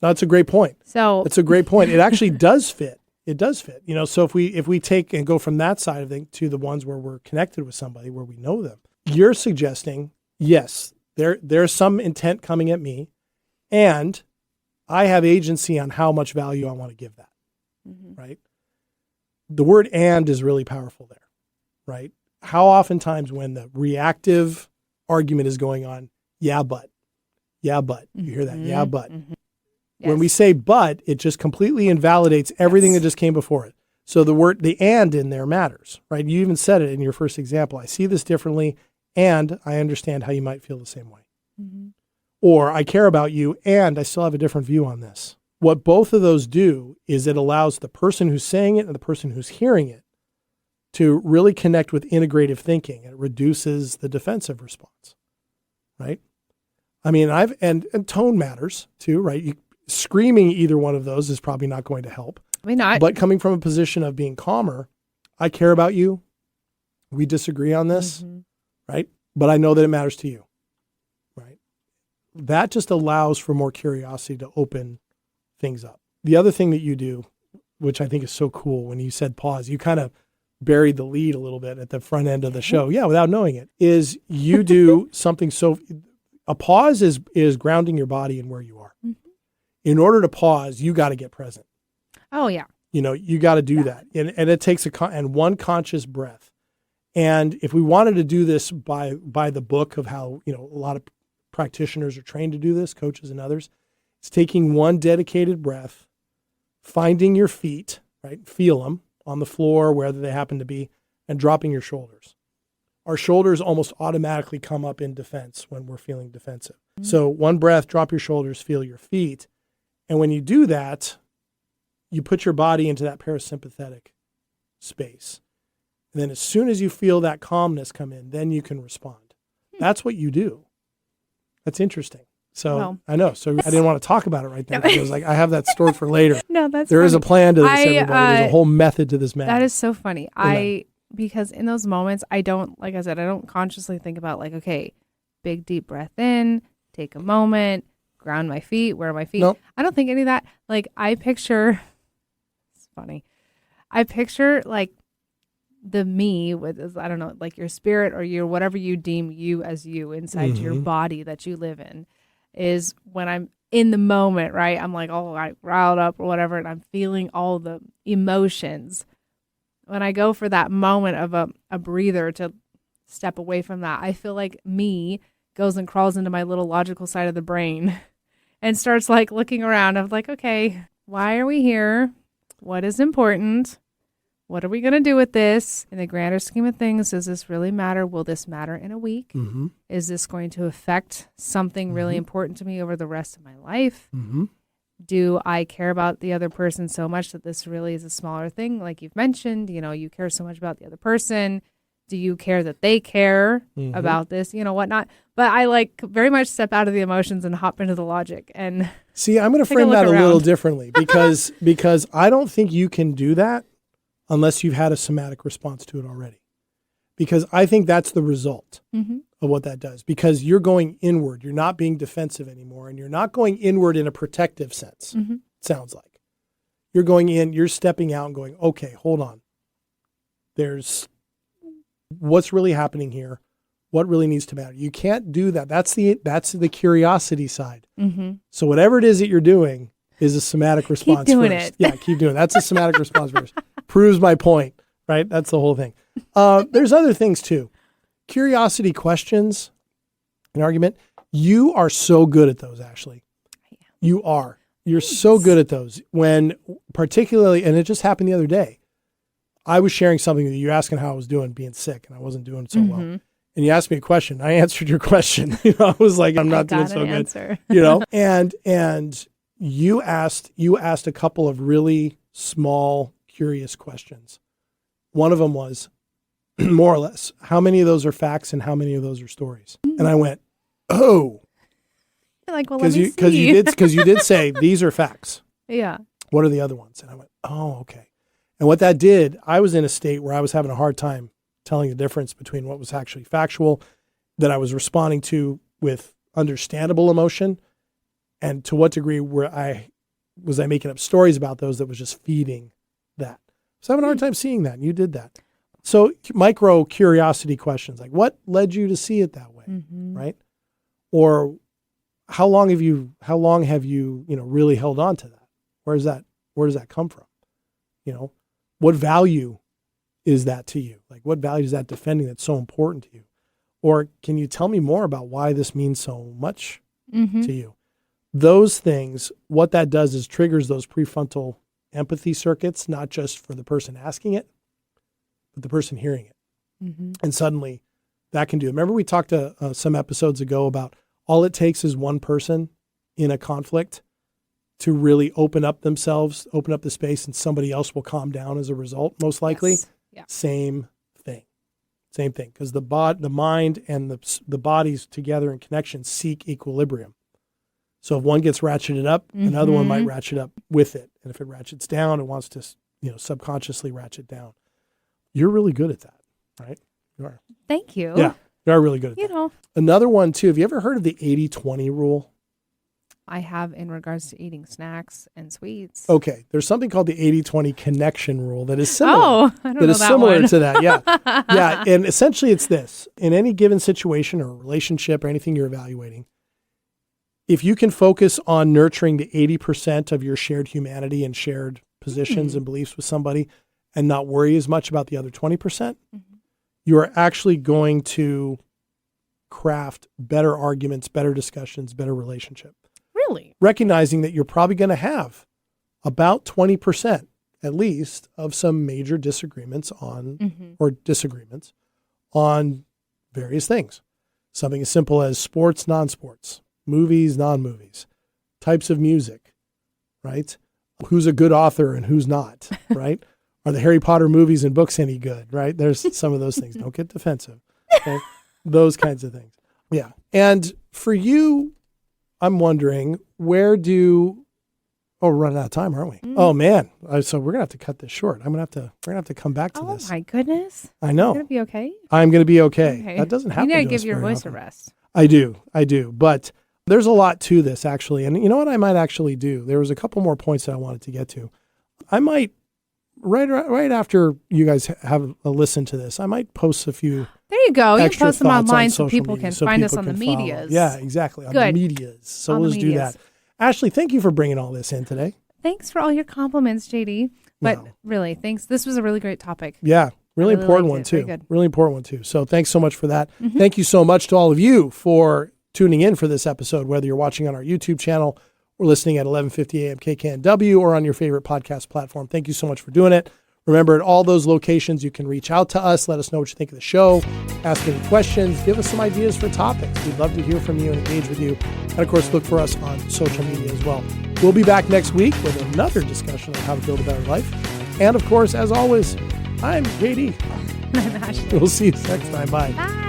That's a great point. So it's a great point. It actually does fit. It does fit. You know, so if we take and go from that side of things to the ones where we're connected with somebody, where we know them, you're suggesting, yes, there's some intent coming at me, and I have agency on how much value I want to give that. Right? The word "and" is really powerful there, right? How oftentimes when the reactive argument is going on, you hear that, yeah, but. Yes. When we say "but," it just completely invalidates everything that just came before it. So the "and" in there matters, right? You even said it in your first example. I see this differently, and I understand how you might feel the same way. Or I care about you, and I still have a different view on this. What both of those do is it allows the person who's saying it and the person who's hearing it to really connect with integrative thinking. It reduces the defensive response, right? I mean, and tone matters too, right? Screaming either one of those is probably not going to help. I mean, but coming from a position of being calmer, I care about you. We disagree on this, right? But I know that it matters to you, right? That just allows for more curiosity to open things up. The other thing that you do, which I think is so cool, when you said pause, you kind of buried the lead a little bit at the front end of the show. Yeah, without knowing it, is you do something so... A pause is grounding your body in where you are. In order to pause, you got to get present. Oh, yeah. You know, you got to do that. And it takes one conscious breath. And if we wanted to do this by the book of how, you know, a lot of practitioners are trained to do this, coaches and others, it's taking one dedicated breath, finding your feet, right? Feel them on the floor, wherever they happen to be, and dropping your shoulders. Our shoulders almost automatically come up in defense when we're feeling defensive. So one breath, drop your shoulders, feel your feet. And when you do that, you put your body into that parasympathetic space. And then as soon as you feel that calmness come in, then you can respond. That's what you do. That's interesting. So I know. So I didn't want to talk about it right there because I was like, I have that stored for later. No, that's There funny. is a plan to this, everybody. There's a whole method to this madness. That is so funny. Because in those moments, I don't, like I said, I don't consciously think about like, okay, big deep breath in, take a moment, ground my feet, where are my feet? Nope. I don't think any of that. Like I picture, it's funny. I picture like the me with, I don't know, like your spirit or your, whatever you deem you as you inside your body that you live in is when I'm in the moment, right? I'm like, oh, I riled up or whatever. And I'm feeling all the emotions. When I go for that moment of a breather to step away from that, I feel like me goes and crawls into my little logical side of the brain and starts like looking around. I'm like, okay, why are we here? What is important? What are we going to do with this? In the grander scheme of things, does this really matter? Will this matter in a week? Is this going to affect something really important to me over the rest of my life? Do I care about the other person so much that this really is a smaller thing? Like you've mentioned, you know, you care so much about the other person. Do you care that they care about this, you know, whatnot? But I like very much step out of the emotions and hop into the logic. And see, I'm going to frame that a little differently because I don't think you can do that unless you've had a somatic response to it already. Because I think that's the result of what that does. Because you're going inward. You're not being defensive anymore. And you're not going inward in a protective sense, it sounds like. You're going in, you're stepping out and going, okay, hold on. There's what's really happening here. What really needs to matter? You can't do that. That's the curiosity side. Mm-hmm. So whatever it is that you're doing is a somatic response. Keep doing first. it. Yeah, keep doing it. That's a somatic response first. Proves my point, right? That's the whole thing. There's other things too. Curiosity questions, an argument. You are so good at those, Ashley. You are. You're so good at those. When particularly, and it just happened the other day, I was sharing something that you asking how I was doing, being sick, and I wasn't doing so well. And you asked me a question. I answered your question. I was like, I'm not doing so good. And you asked a couple of really small, curious questions. One of them was, more or less, how many of those are facts and how many of those are stories? And I went, oh. You're like, well, let me see. Because you did say these are facts. Yeah. What are the other ones? And I went, oh, okay. And what that did, I was in a state where I was having a hard time telling the difference between what was actually factual that I was responding to with understandable emotion, and to what degree was I making up stories about those that was just feeding that. So I have a hard time seeing that, and you did that. So micro curiosity questions, like what led you to see it that way, right? Or how long have you really held on to that? Where does that come from? What value is that to you? Like, what value is that defending that's so important to you? Or can you tell me more about why this means so much to you? Those things, what that does is triggers those prefrontal empathy circuits, not just for the person asking it, but the person hearing it. And suddenly that can do it. Remember we talked some episodes ago about all it takes is one person in a conflict to really open up themselves, open up the space, and somebody else will calm down as a result, most likely. Yes. Yeah. Same thing. Because the mind and the bodies together in connection seek equilibrium. So if one gets ratcheted up, another one might ratchet up with it. And if it ratchets down, it wants to, subconsciously ratchet down. You're really good at that, right? You are. Thank you. Yeah, you are really good at that. Another one too, have you ever heard of the 80-20 rule? I have, in regards to eating snacks and sweets. Okay, there's something called the 80-20 connection rule that is similar. Oh, I don't know that similar one. to that. Yeah, yeah. And essentially, it's this: in any given situation or relationship or anything you're evaluating, if you can focus on nurturing the 80% of your shared humanity and shared positions and beliefs with somebody, and not worry as much about the other 20%, you are actually going to craft better arguments, better discussions, better relationship. Really? Recognizing that you're probably going to have about 20% at least of some major disagreements or disagreements on various things. Something as simple as sports, non-sports, movies, non-movies, types of music, right? Who's a good author and who's not, right? Are the Harry Potter movies and books any good, right? There's some of those things. Don't get defensive. Okay? Those kinds of things. Yeah. And for you, I'm wondering, we're running out of time, aren't we? Oh man. So we're going to have to cut this short. We're going to have to come back to this. Oh my goodness. I know. You're going to be okay? I'm going to be okay. That doesn't happen. You need to to give us your very voice a often. rest. I do. But there's a lot to this actually. And you know what I might actually do? There was a couple more points that I wanted to get to. I might, right after you guys have a listen to this, I might post a few. There you go. You can post them online so social people media, can find us on the follow. medias. Yeah, exactly. On Good. the medias. So On we'll the just do medias. that. Ashley, thank you for bringing all this in today. Thanks for all your compliments, JD. But No. really, thanks. This was a really great topic. Yeah, really I really important liked one it. Very too. good. Really important one too. So thanks so much for that. Thank you so much to all of you for tuning in for this episode, whether you're watching on our YouTube channel or listening at 11:50 a.m. KKNW or on your favorite podcast platform. Thank you so much for doing it. Remember, at all those locations, you can reach out to us. Let us know what you think of the show. Ask any questions. Give us some ideas for topics. We'd love to hear from you and engage with you. And, of course, look for us on social media as well. We'll be back next week with another discussion on how to build a better life. And, of course, as always, I'm JD. I'm Ashley. We'll see you next time. Bye. Bye.